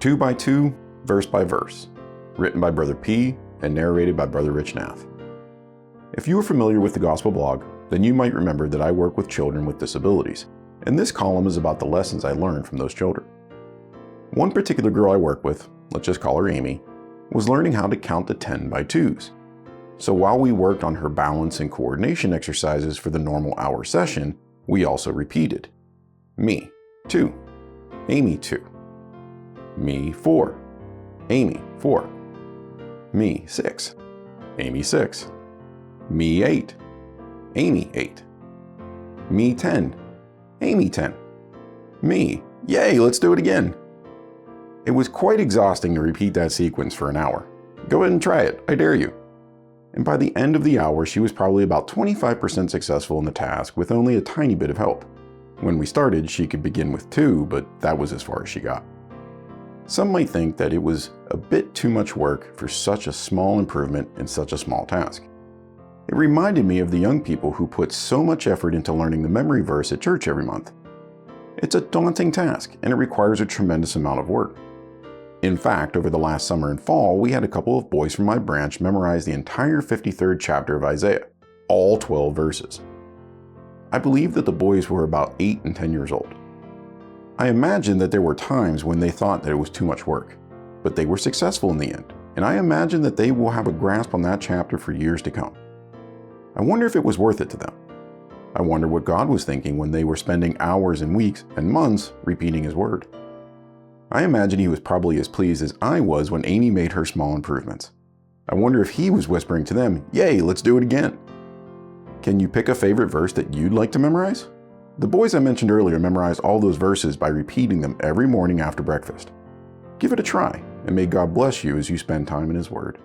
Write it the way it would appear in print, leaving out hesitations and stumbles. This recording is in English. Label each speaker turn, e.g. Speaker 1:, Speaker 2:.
Speaker 1: 2 by 2, verse by verse, written by Brother P and narrated by Brother Rich Nath. If you are familiar with the Gospel blog, then you might remember that I work with children with disabilities, and this column is about the lessons I learned from those children. One particular girl I work with, let's just call her Amy, was learning how to count to 10 by 2s. So while we worked on her balance and coordination exercises for the normal hour session, we also repeated. Me, 2. Amy, 2. Me, 4. Amy, 4. Me, 6. Amy, 6. Me, 8. Amy, 8. Me, 10. Amy, 10. Me, yay, let's do it again. It was quite exhausting to repeat that sequence for an hour. Go ahead and try it, I dare you. And by the end of the hour, she was probably about 25% successful in the task with only a tiny bit of help. When we started, she could begin with 2, but that was as far as she got. Some might think that it was a bit too much work for such a small improvement in such a small task. It reminded me of the young people who put so much effort into learning the memory verse at church every month. It's a daunting task, and it requires a tremendous amount of work. In fact, over the last summer and fall, we had a couple of boys from my branch memorize the entire 53rd chapter of Isaiah, all 12 verses. I believe that the boys were about 8 and 10 years old. I imagine that there were times when they thought that it was too much work, but they were successful in the end, and I imagine that they will have a grasp on that chapter for years to come. I wonder if it was worth it to them. I wonder what God was thinking when they were spending hours and weeks and months repeating His word. I imagine He was probably as pleased as I was when Amy made her small improvements. I wonder if He was whispering to them, yay, let's do it again. Can you pick a favorite verse that you'd like to memorize? The boys I mentioned earlier memorized all those verses by repeating them every morning after breakfast. Give it a try, and may God bless you as you spend time in His Word.